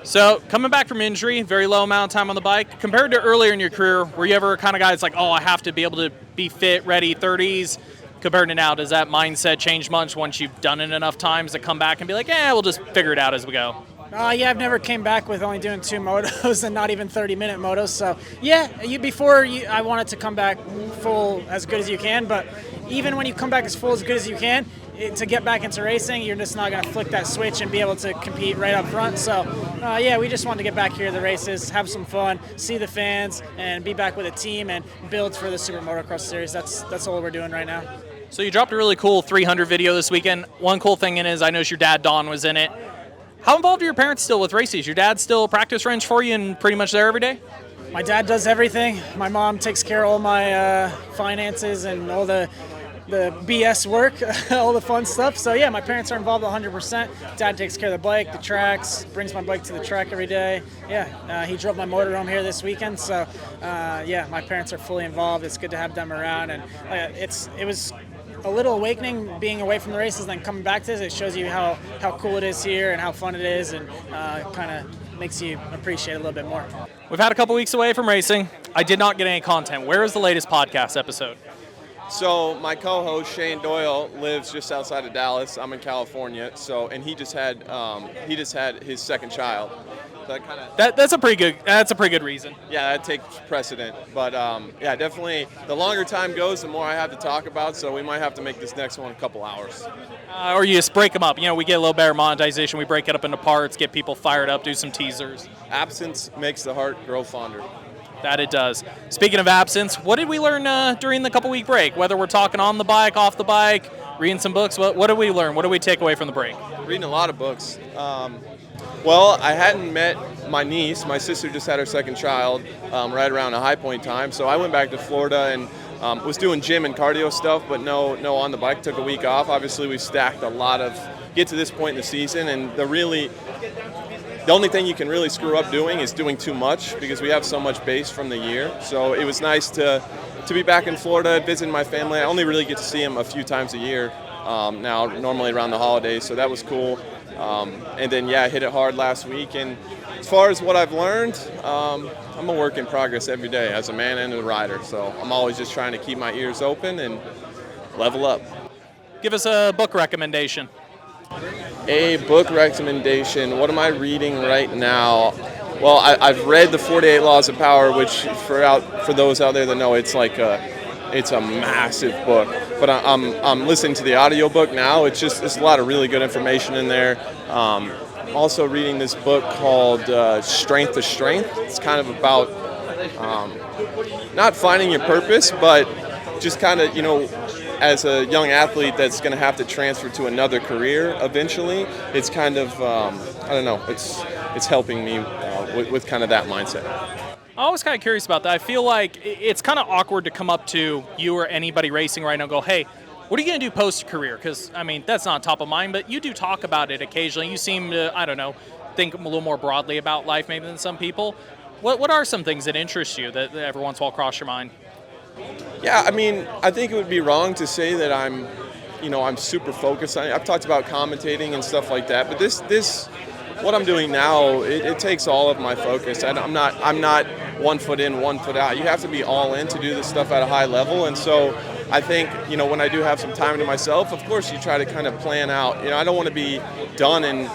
So, coming back from injury, very low amount of time on the bike, compared to earlier in your career, were you ever a kind of guy that's like, oh, I have to be able to be fit, ready, 30s? Compared to now, does that mindset change much once you've done it enough times to come back and be like, we'll just figure it out as we go? Yeah, I've never came back with only doing 2 motos and not even 30-minute motos. So, I wanted to come back full as good as you can. But even when you come back as full as good as you can, to get back into racing, you're just not going to flick that switch and be able to compete right up front. So, we just wanted to get back here to the races, have some fun, see the fans, and be back with a team and build for the SuperMotocross series. That's all we're doing right now. So you dropped a really cool 300 video this weekend. One cool thing in it is I noticed your dad, Don, was in it. How involved are your parents still with races? Your dad still practice wrench for you and pretty much there every day? My dad does everything. My mom takes care of all my finances and all the BS work, all the fun stuff. So yeah, my parents are involved 100%. Dad takes care of the bike, the tracks, brings my bike to the track every day. He drove my motorhome here this weekend. So my parents are fully involved. It's good to have them around, and it was a little awakening being away from the races and then coming back to this. It shows you how cool it is here and how fun it is, and kind of makes you appreciate it a little bit more. We've had a couple weeks away from racing. I did not get any content. Where is the latest podcast episode? So my co-host Shane Doyle lives just outside of Dallas. I'm in California. And he just had his second child. So that's a pretty good reason. Yeah, that takes precedent. But definitely the longer time goes, the more I have to talk about. So we might have to make this next one a couple hours. Or you just break them up. We get a little better monetization. We break it up into parts, get people fired up, do some teasers. Absence makes the heart grow fonder. That it does. Speaking of absence, what did we learn during the couple-week break? Whether we're talking on the bike, off the bike, reading some books, what did we learn? What did we take away from the break? Reading a lot of books. I hadn't met my niece. My sister just had her second child right around a high point time. So I went back to Florida and was doing gym and cardio stuff, but no on the bike. Took a week off. Obviously, we've stacked a lot of get to this point in the season, and the only thing you can really screw up doing is doing too much because we have so much base from the year. So it was nice to be back in Florida, visiting my family. I only really get to see them a few times a year now, normally around the holidays. So that was cool. And then, I hit it hard last week. And as far as what I've learned, I'm a work in progress every day as a man and a rider. So I'm always just trying to keep my ears open and level up. Give us a book recommendation. A book recommendation. What am I reading right now? Well, I've read the 48 Laws of Power, which for those out there that know, it's a massive book. But I'm listening to the audiobook now. It's a lot of really good information in there. I'm also reading this book called Strength to Strength. It's kind of about not finding your purpose, but just kind of, as a young athlete that's going to have to transfer to another career eventually, it's kind of, it's helping me with kind of that mindset. I was kind of curious about that. I feel like it's kind of awkward to come up to you or anybody racing right now and go, hey, what are you going to do post-career? Because, that's not top of mind, but you do talk about it occasionally. You seem to, think a little more broadly about life maybe than some people. What are some things that interest you that every once in a while cross your mind? Yeah, I think it would be wrong to say that I'm super focused on it. I've talked about commentating and stuff like that, but this what I'm doing now, it takes all of my focus. I'm not 1 foot in, 1 foot out. You have to be all in to do this stuff at a high level, and so I think, when I do have some time to myself, of course you try to kind of plan out. I don't want to be done in,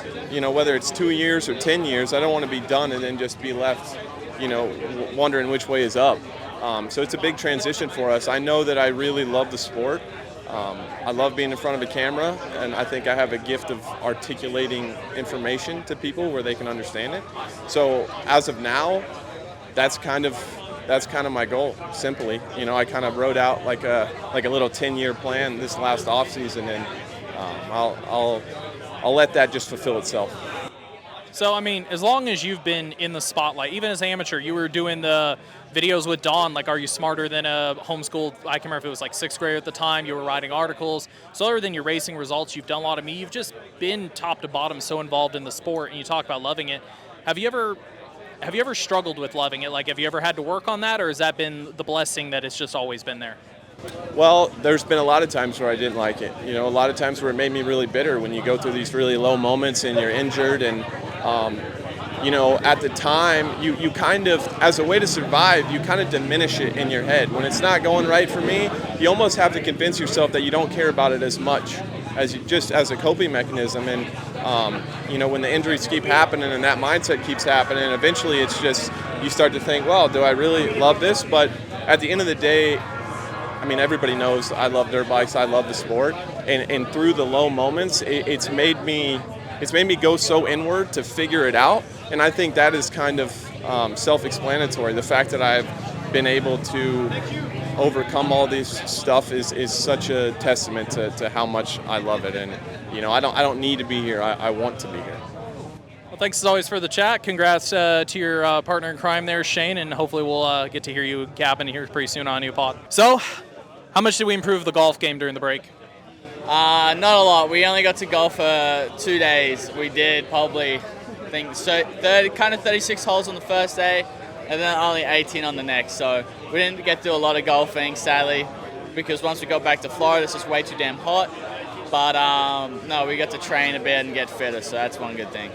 whether it's 2 years or 10 years, I don't want to be done and then just be left, wondering which way is up. So it's a big transition for us. I know that I really love the sport. I love being in front of a camera, and I think I have a gift of articulating information to people where they can understand it. So as of now, that's kind of my goal. Simply, I kind of wrote out like a little 10-year plan this last off season, and I'll let that just fulfill itself. So, as long as you've been in the spotlight, even as an amateur, you were doing the videos with Dawn, like, are you smarter than a homeschooled, I can remember if it was like 6th grade at the time, you were writing articles. So other than your racing results, you've done a lot of you've just been top to bottom so involved in the sport, and you talk about loving it. Have you ever struggled with loving it? Like, have you ever had to work on that, or has that been the blessing that it's just always been there? Well, there's been a lot of times where I didn't like it. A lot of times where it made me really bitter when you go through these really low moments and you're injured and, at the time, you kind of, as a way to survive, you kind of diminish it in your head. When it's not going right for me, you almost have to convince yourself that you don't care about it as much just as a coping mechanism. And, when the injuries keep happening and that mindset keeps happening, eventually it's just, you start to think, well, do I really love this? But at the end of the day, everybody knows I love dirt bikes. I love the sport. And through the low moments, it's made me go so inward to figure it out. And I think that is kind of self-explanatory. The fact that I've been able to overcome all this stuff is such a testament to how much I love it. And, I don't need to be here. I want to be here. Well, thanks as always for the chat. Congrats to your partner in crime there, Shane, and hopefully we'll get to hear you gabbing here pretty soon on a new pod. So, how much did we improve the golf game during the break? Not a lot. We only got to golf for 2 days. We did probably, 36 holes on the first day, and then only 18 on the next. So we didn't get to do a lot of golfing, sadly, because once we got back to Florida, it's just way too damn hot. But no, we got to train a bit and get fitter, so that's one good thing.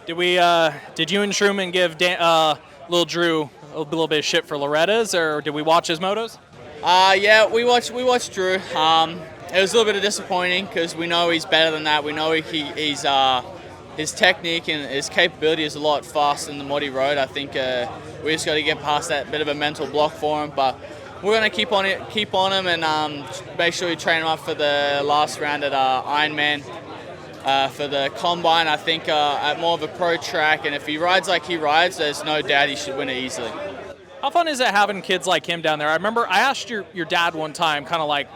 Did you and Truman give little Drew a little bit of shit for Loretta's, or did we watch his motos? Yeah, we watched Drew. It was a little bit disappointing because we know he's better than that. We know he's his technique and his capability is a lot faster than the muddy road. I think we just got to get past that bit of a mental block for him. But we're gonna keep on him and make sure we train him up for the last round at Ironman. For the combine, I think at more of a pro track, and if he rides like he rides, there's no doubt he should win it easily. How fun is it having kids like him down there? I remember I asked your dad one time, kind of like,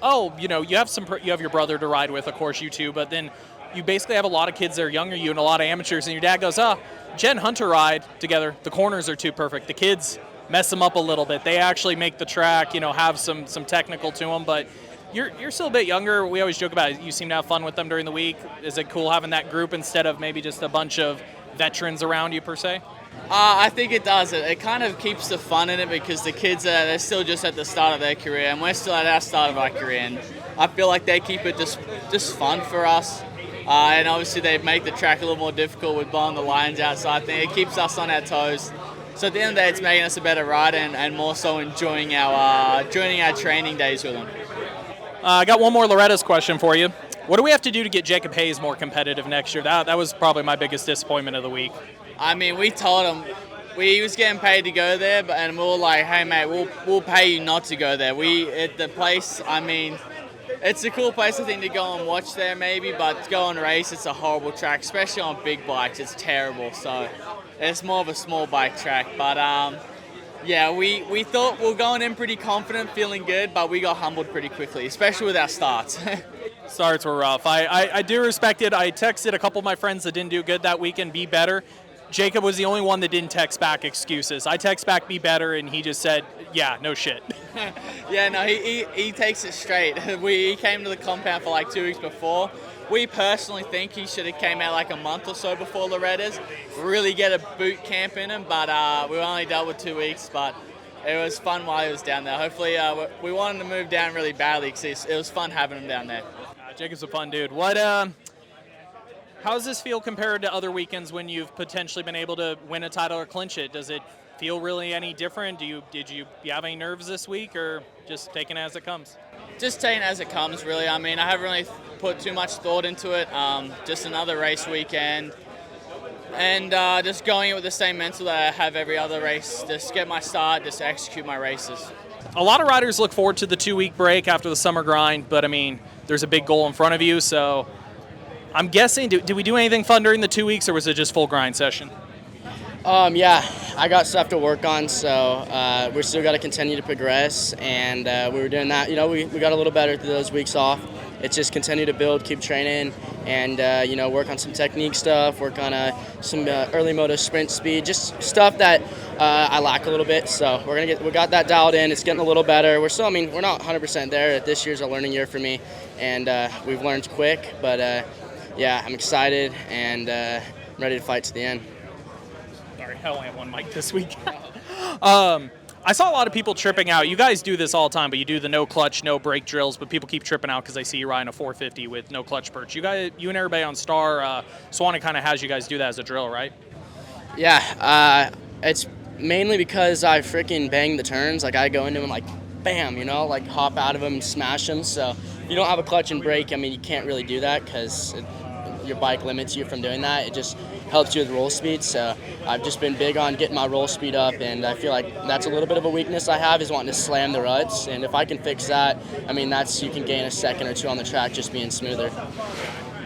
oh, you have your brother to ride with, of course, you two, but then you basically have a lot of kids that are younger than you and a lot of amateurs, and your dad goes, Jen and Hunter ride together. The corners are too perfect. The kids mess them up a little bit. They actually make the track, have some technical to them, but you're still a bit younger. We always joke about it. You seem to have fun with them during the week. Is it cool having that group instead of maybe just a bunch of veterans around you, per se? I think it does. It kind of keeps the fun in it because the kids, they're still just at the start of their career, and we're still at our start of our career, and I feel like they keep it just fun for us. And obviously they make the track a little more difficult with blowing the lines out, so I think it keeps us on our toes. So at the end of the day, it's making us a better rider and more so enjoying our training days with them. I got one more Loretta's question for you. What do we have to do to get Jacob Hayes more competitive next year? That was probably my biggest disappointment of the week. We told him he was getting paid to go there, and we were like, hey mate, we'll pay you not to go there. At the place, it's a cool place I think to go and watch there maybe, but to go and race, it's a horrible track, especially on big bikes. It's terrible. So it's more of a small bike track, but yeah, we thought we were going in pretty confident, feeling good, but we got humbled pretty quickly, especially with our starts. Starts were rough. I do respect it. I texted a couple of my friends that didn't do good that weekend, be better. Jacob was the only one that didn't text back excuses. I text back, be better, and he just said, yeah, no shit. Yeah, no, he takes it straight. He came to the compound for like 2 weeks before. We personally think he should have came out like a month or so before Loretta's, really get a boot camp in him, but we only dealt with 2 weeks, but it was fun while he was down there. Hopefully, we wanted to move down really badly because it was fun having him down there. Jacob's a fun dude. How does this feel compared to other weekends when you've potentially been able to win a title or clinch it? Does it feel really any different? Did you have any nerves this week, or just taking it as it comes? Just taking it as it comes, really. I haven't really put too much thought into it. Just another race weekend, and just going with the same mental that I have every other race. Just get my start, just execute my races. A lot of riders look forward to the 2-week break after the summer grind, but there's a big goal in front of you, so I'm guessing, did we do anything fun during the 2 weeks, or was it just full grind session? Yeah, I got stuff to work on, so we still got to continue to progress, and we were doing that. We got a little better through those weeks off. It's just continue to build, keep training, and work on some technique stuff, work on some early moto sprint speed, just stuff that I lack a little bit. So we got that dialed in. It's getting a little better. We're still, we're not 100% there. This year's a learning year for me, and we've learned quick, but yeah, I'm excited and I'm ready to fight to the end. Sorry, I only have one mic this week. I saw a lot of people tripping out. You guys do this all the time, but you do the no clutch, no brake drills, but people keep tripping out because they see you riding a 450 with no clutch perch. You and everybody on Star, Swanee kind of has you guys do that as a drill, right? Yeah, it's mainly because I freaking bang the turns. Like, I go into them like, bam, like hop out of them and smash them. So if you don't have a clutch and brake, I mean, you can't really do that because your bike limits you from doing that. It just helps you with roll speed. So I've just been big on getting my roll speed up, and I feel like that's a little bit of a weakness I have, is wanting to slam the ruts. And if I can fix that, I mean, you can gain a second or two on the track just being smoother.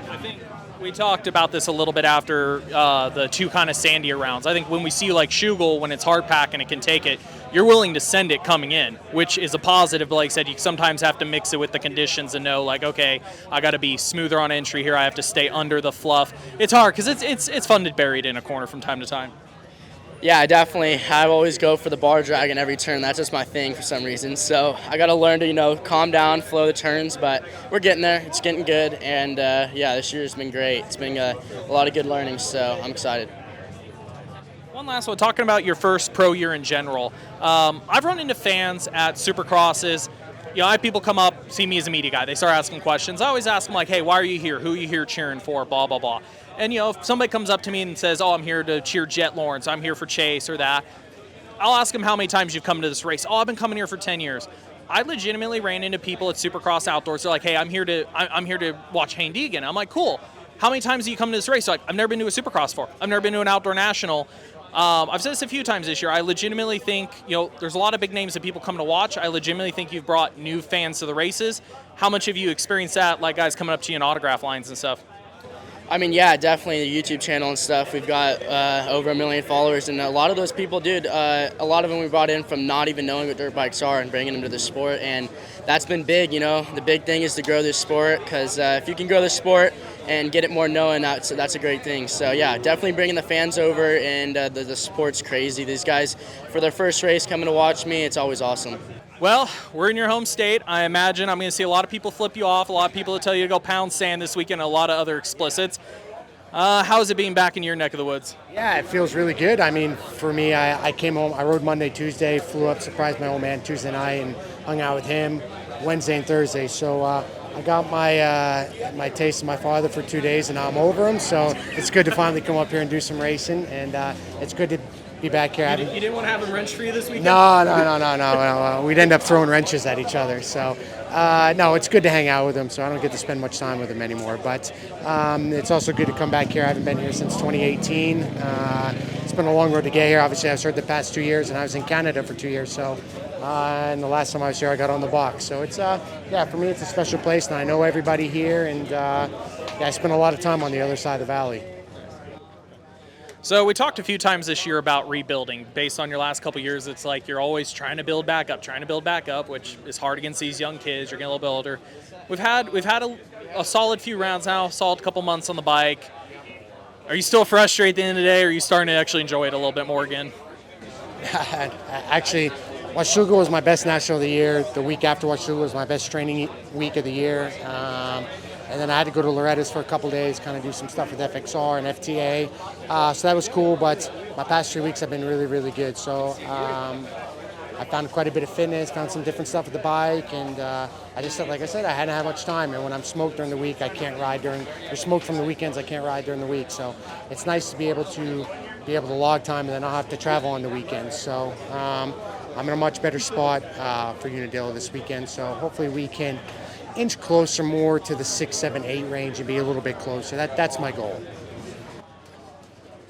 I think we talked about this a little bit after the two kind of sandier rounds. I think when we see you like Schugel, when it's hard pack and it can take it, you're willing to send it coming in, which is a positive. But like I said, you sometimes have to mix it with the conditions and know, like, okay, I got to be smoother on entry here. I have to stay under the fluff. It's hard because it's fun to bury it in a corner from time to time. Yeah, definitely. I always go for the bar drag in every turn. That's just my thing for some reason. So I got to learn to, calm down, flow the turns, but we're getting there. It's getting good, and yeah, this year has been great. It's been a lot of good learning, so I'm excited. One last one, talking about your first pro year in general. I've run into fans at Supercrosses. I have people come up, see me as a media guy. They start asking questions. I always ask them, like, hey, why are you here? Who are you here cheering for? Blah, blah, blah. And, if somebody comes up to me and says, oh, I'm here to cheer Jett Lawrence, I'm here for Chase or that, I'll ask them how many times you've come to this race. Oh, I've been coming here for 10 years. I legitimately ran into people at Supercross Outdoors. They're like, hey, I'm here to watch Haiden Deegan. I'm like, cool. How many times do you come to this race? They're like, I've never been to a Supercross before. I've never been to an outdoor national. I've said this a few times this year. I legitimately think, there's a lot of big names that people come to watch. I legitimately think you've brought new fans to the races. How much have you experienced that, like guys coming up to you in autograph lines and stuff? I mean, yeah, definitely the YouTube channel and stuff. We've got over 1 million followers, and a lot of those people, dude, a lot of them we brought in from not even knowing what dirt bikes are and bringing them to the sport, and that's been big, The big thing is to grow this sport, because if you can grow the sport and get it more known, that's a great thing. So, yeah, definitely bringing the fans over, and the sport's crazy. These guys, for their first race coming to watch me, it's always awesome. Well, we're in your home state. I imagine I'm going to see a lot of people flip you off, a lot of people that tell you to go pound sand this weekend, and a lot of other explicits. How is it being back in your neck of the woods? Yeah, it feels really good. I mean, for me, I came home, I rode Monday, Tuesday, flew up, surprised my old man Tuesday night, and hung out with him Wednesday and Thursday. So I got my taste of my father for 2 days, and now I'm over him. So it's good to finally come up here and do some racing, and it's good to be back here. You didn't want to have him wrench for you this weekend? No. We'd end up throwing wrenches at each other. So, no, it's good to hang out with him, so I don't get to spend much time with him anymore. But it's also good to come back here. I haven't been here since 2018. It's been a long road to get here. Obviously, I've served the past 2 years, and I was in Canada for 2 years. So, and the last time I was here, I got on the box. So it's, for me, it's a special place, and I know everybody here. And, I spent a lot of time on the other side of the valley. So we talked a few times this year about rebuilding. Based on your last couple of years, it's like you're always trying to build back up, which is hard against these young kids. You're getting a little bit older. We've had a solid few rounds now, solid couple months on the bike. Are you still frustrated at the end of the day, or are you starting to actually enjoy it a little bit more again? Actually, Washougal was my best national of the year. The week after Washougal was my best training week of the year. And then I had to go to Loretta's for a couple days, kind of do some stuff with FXR and FTA. So that was cool, but my past 3 weeks have been really, really good. So I found quite a bit of fitness, found some different stuff with the bike, and I just said, like I said, I hadn't had much time. And when I'm smoked during the week, I can't ride or smoked from the weekends, I can't ride during the week. So it's nice to be able to log time and then not have to travel on the weekends. So I'm in a much better spot for Unadilla this weekend. So hopefully we can inch closer more to the 6, 7, 8 range and be a little bit closer. That's my goal.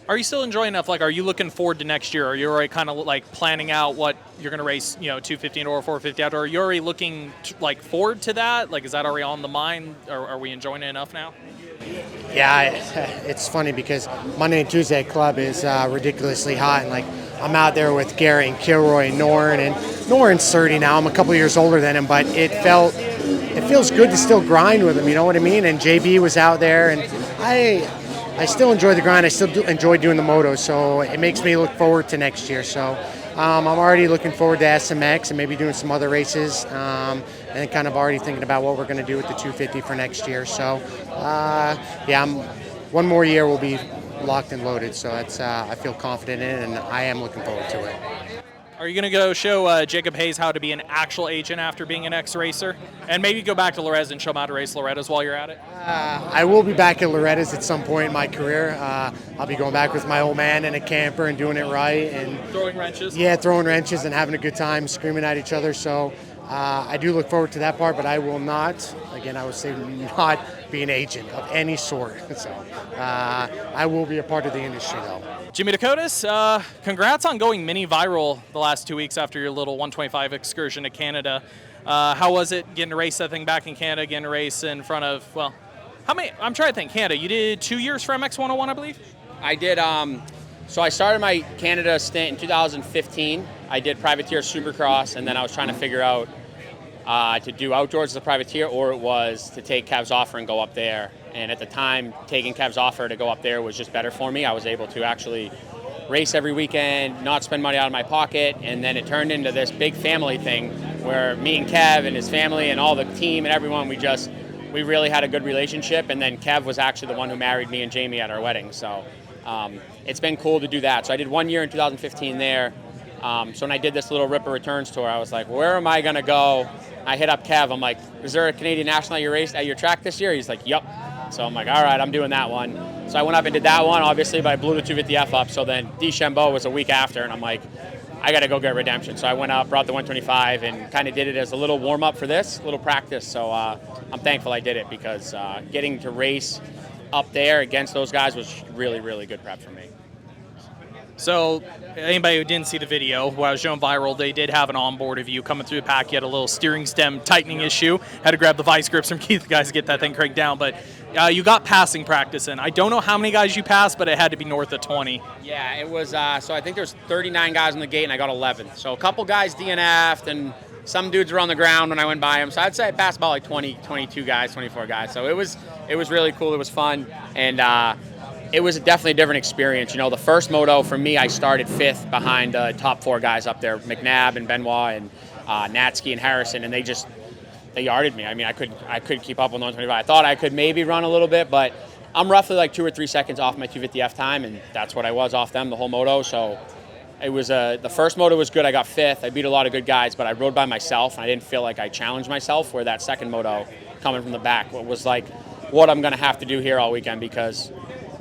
Are you still enjoying enough? Like, are you looking forward to next year? Are you already kind of like planning out what you're going to race, 250 or 450 outdoor? Are you already looking forward to that? Like, is that already on the mind? Or are we enjoying it enough now? Yeah, it's funny because Monday and Tuesday club is ridiculously hot, and I'm out there with Gary and Kilroy and Norin, and Norin's 30 now. I'm a couple years older than him, but it feels good to still grind with him, you know what I mean? And JB was out there, and I still enjoy the grind. I still enjoy doing the moto, so it makes me look forward to next year. So I'm already looking forward to SMX and maybe doing some other races, and then kind of already thinking about what we're going to do with the 250 for next year. So one more year will be locked and loaded, so that's I feel confident in it, and I am looking forward to it. Are you going to go show Jacob Hayes how to be an actual agent after being an ex-racer? And maybe go back to Loretta's and show him how to race Loretta's while you're at it? I will be back at Loretta's at some point in my career. I'll be going back with my old man in a camper and doing it right. And Throwing wrenches? Yeah, throwing wrenches and having a good time, screaming at each other. So I do look forward to that part, but I will not, again, I would say not be an agent of any sort. So I will be a part of the industry, though. Jimmy Dakotas, congrats on going mini viral the last 2 weeks after your little 125 excursion to Canada. How was it getting to race that thing back in Canada, getting to race in front of, well, how many? I'm trying to think. Canada, you did 2 years for MX 101, I believe? I did. So I started my Canada stint in 2015. I did privateer Supercross, and then I was trying to figure out to do outdoors as a privateer, or it was to take Kev's offer and go up there. And at the time, taking Kev's offer to go up there was just better for me. I was able to actually race every weekend, not spend money out of my pocket, and then it turned into this big family thing where me and Kev and his family and all the team and everyone, we really had a good relationship. And then Kev was actually the one who married me and Jamie at our wedding. So it's been cool to do that. So I did 1 year in 2015 there. So when I did this little Ripper Returns tour, I was like, where am I going to go? I hit up Kev. I'm like, is there a Canadian National that you raced at your track this year? He's like, yep. So I'm like, all right, I'm doing that one. So I went up and did that one, obviously, but I blew the 250F up. So then DeChambeau was a week after, and I'm like, I got to go get redemption. So I went up, brought the 125, and kind of did it as a little warm-up for this, a little practice. So I'm thankful I did it because getting to race up there against those guys was really, really good prep for me. So anybody who didn't see the video, where I was showing viral, they did have an onboard of you coming through the pack. You had a little steering stem tightening issue. Had to grab the vice grips from Keith, the guys, to get that thing cranked down. But you got passing practice in. I don't know how many guys you passed, but it had to be north of 20. Yeah, it was, so I think there's 39 guys on the gate, and I got 11. So a couple guys DNF'd, and some dudes were on the ground when I went by them. So I'd say I passed about like 20, 22 guys, 24 guys. So it was really cool. It was fun. And it was definitely a different experience. You know, the first moto for me, I started 5th behind the top 4 guys up there, McNabb and Benoit and Natsky and Harrison, and they yarded me. I mean, I could keep up on 125. I thought I could maybe run a little bit, but I'm roughly like 2 or 3 seconds off my 250F time, and that's what I was off them the whole moto. So it was the first moto was good. I got 5th. I beat a lot of good guys, but I rode by myself, and I didn't feel like I challenged myself. Where that second moto, coming from the back, was like what I'm going to have to do here all weekend, because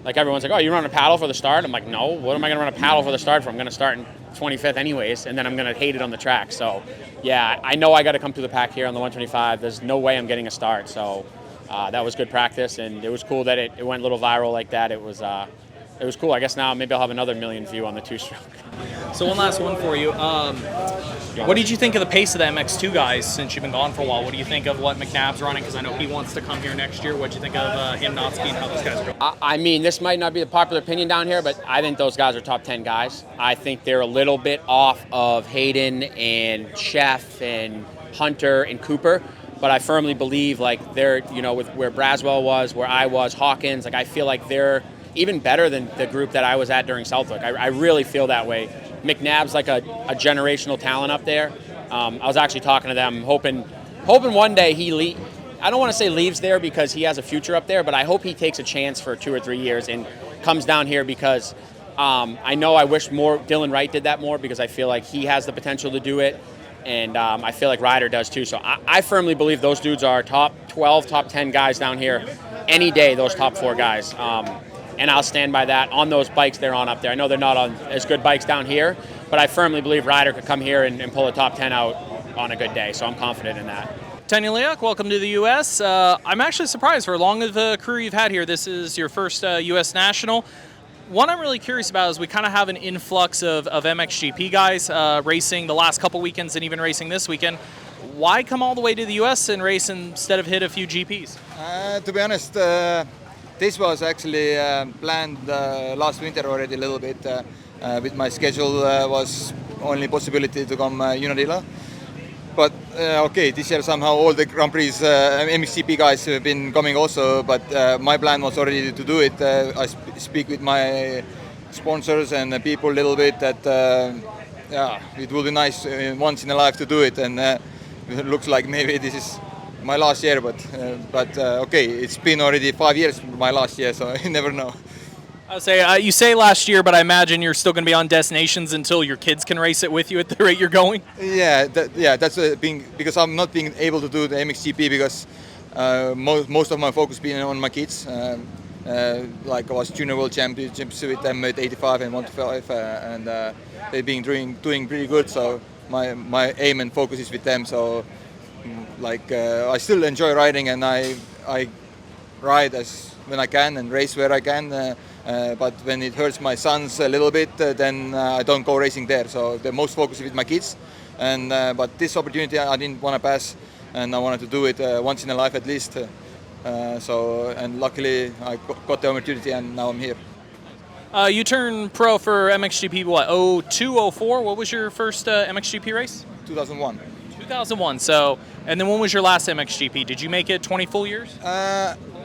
like everyone's like, oh, you run a paddle for the start? I'm like, no, what am I going to run a paddle for the start for? I'm going to start in 25th anyways, and then I'm going to hate it on the track. So, yeah, I know I got to come through the pack here on the 125. There's no way I'm getting a start. So that was good practice, and it was cool that it went a little viral like that. It was cool. I guess now maybe I'll have another million view on the 2-stroke. So one last one for you. What did you think of the pace of the MX2 guys since you've been gone for a while? What do you think of what McNabb's running? Because I know he wants to come here next year. What do you think of him, Notsky, and how those guys are going? I mean, this might not be the popular opinion down here, but I think those guys are top 10 guys. I think they're a little bit off of Haiden and Chef and Hunter and Cooper, but I firmly believe like they're, you know, with where Braswell was, where I was, Hawkins, like I feel like they're even better than the group that I was at during Southwick. I really feel that way. McNabb's like a generational talent up there. I was actually talking to them, hoping one day I don't want to say leaves there because he has a future up there, but I hope he takes a chance for 2 or 3 years and comes down here because I know I wish more Dylan Wright did that more because I feel like he has the potential to do it, and I feel like Ryder does too. So I firmly believe those dudes are top 12, top 10 guys down here any day, those top 4 guys. And I'll stand by that on those bikes they're on up there. I know they're not on as good bikes down here, but I firmly believe Ryder could come here and pull a top 10 out on a good day, so I'm confident in that. Tanya Leok, welcome to the U.S. I'm actually surprised for as long as the career you've had here, this is your first U.S. National. One I'm really curious about is we kind of have an influx of MXGP guys racing the last couple weekends and even racing this weekend. Why come all the way to the U.S. and race instead of hit a few GPs? To be honest, this was actually planned last winter already a little bit. With my schedule was only possibility to come Unadilla. But okay, this year somehow all the Grand Prix MXGP guys have been coming also, but my plan was already to do it. I speak with my sponsors and people a little bit that yeah, it will be nice once in a life to do it, and it looks like maybe this is my last year, but okay, it's been already 5 years my last year, so you never know. I'll say you say last year, but I imagine you're still going to be on destinations until your kids can race it with you at the rate you're going. Yeah, that's because I'm not being able to do the MXGP because most of my focus being on my kids. Like I was junior world championships with them at 85 and 125, and they've been doing pretty good. So my aim and focus is with them. So I still enjoy riding, and I ride when I can and race where I can. But when it hurts my sons a little bit, then I don't go racing there. So the most focus is with my kids. And but this opportunity I didn't want to pass, and I wanted to do it once in a life at least. And luckily I got the opportunity, and now I'm here. You turned pro for MXGP what? 02, 04? What was your first MXGP race? 2001. 2001. So, and then when was your last MXGP? Did you make it 20 full years?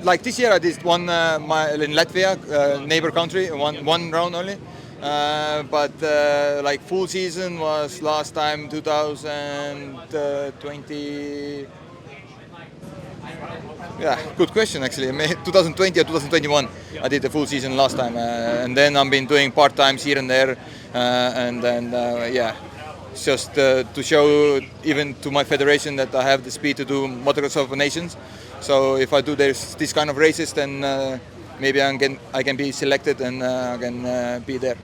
Like this year I did one in Latvia, neighbor country, one round only. But like full season was last time 2020. Yeah, good question actually. 2020 or 2021 I did the full season last time, and then I've been doing part times here and there, and then yeah, it's just to show even to my federation that I have the speed to do Motocross of Nations. So if I do this kind of races, then maybe I can be selected and I can be there.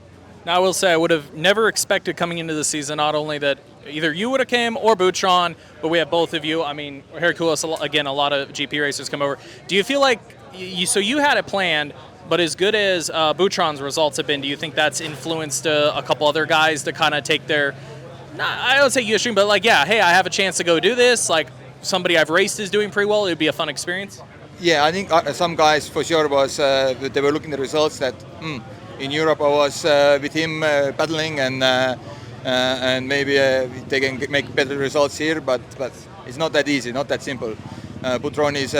Now I will say I would have never expected coming into the season not only that either you would have came or Boutron, but we have both of you. I mean, Hercules, again, a lot of GP racers come over. Do you feel like you had it planned, but as good as Boutron's results have been, do you think that's influenced a couple other guys to kind of take their, I don't say Ustream, but like, yeah, hey, I have a chance to go do this. Like somebody I've raced is doing pretty well. It would be a fun experience. Yeah, I think some guys for sure was they were looking at the results that in Europe I was with him battling and maybe they can make better results here, but it's not that easy, not that simple. Boutron is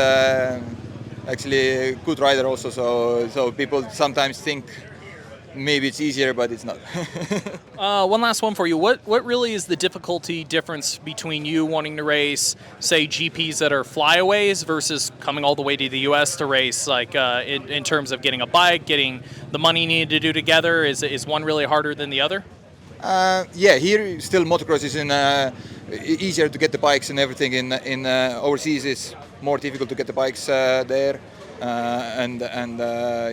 actually a good rider also, so people sometimes think maybe it's easier, but it's not. One last one for you. What really is the difficulty difference between you wanting to race, say, GPs that are flyaways versus coming all the way to the U.S. to race, like in terms of getting a bike, getting the money needed to do together? Is one really harder than the other? Yeah, here still motocross is easier to get the bikes and everything. In overseas, it's more difficult to get the bikes there, and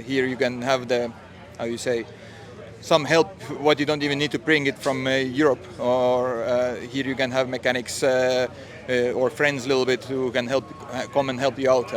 here you can have the, how you say, some help what you don't even need to bring it from Europe, or here you can have mechanics or friends a little bit who can come and help you out.